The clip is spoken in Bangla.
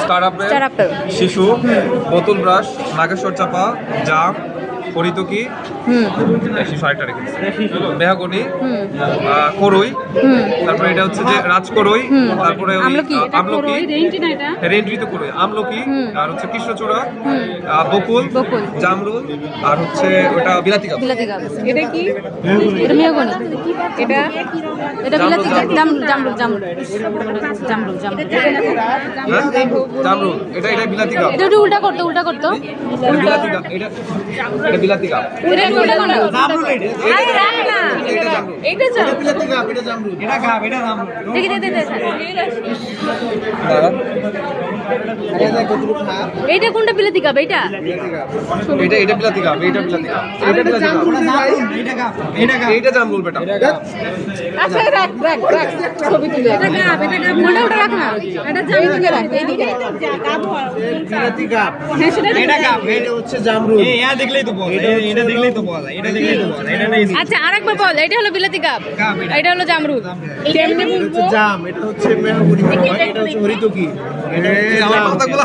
স্টার আপেল, শিশু, বোতল ব্রাশ, নাগেশ্বর চাপা, জাম, হরিতকি, শিশু আরেকটা রেখেছে, মেহাগনি, করই, তারপরে এটা হচ্ছে যে রাজকরই, তারপরে আমলকি, রেন্ডি তো করই, আমলকি, আর হচ্ছে কৃষ্ণচূড়া, বকুল, জামরুল, আর হচ্ছে ওটা বিলাতি গাছ। এটা কি? এটা মেহগনি। এটা বিলাতি জামরুল। জামরুল, এটা বিলাতি গাছ। এটা উল্টা করতো এটা বিলাতি গাছ, এটা বিলাতি গাছ। এটা উল্টা করো জামরুল আরে রাখ না এটা জামরুল। এটা বিলাতি গাব, এটা জামরুল। এটা গাব, এটা জামরুল। দেখি দে এইটা কোনটা বিলাতি গাব? এইটা এটা বিলাতি গাছ, এটা বিলাতি গাছ, এটা বিলাতি গাছ। এটা গাব, এটা গাব। এটা জামরুল বেটা। আচ্ছা রাখ ছবি তুলে এটা গাব ওটা রাখ না এটা জামরুল রাখ এইদিকে রাখ বিলাতি গাব। হ্যাঁ সেটা এটা গাব, এটা হচ্ছে জামরুল। এটা দেখলেই তো বল, এটা দেখলেই তো বল, এটা দেখলেই তো বল। এটা নেই। আচ্ছা আরেকবার বল এটা হলো বিলাতি গাব এটা হলো জামরুল কেমনে এটা হচ্ছে জাম, এটা হচ্ছে মেহগনি, এটা হচ্ছে হরিতকি, এটা হচ্ছে আমার কথাগুলো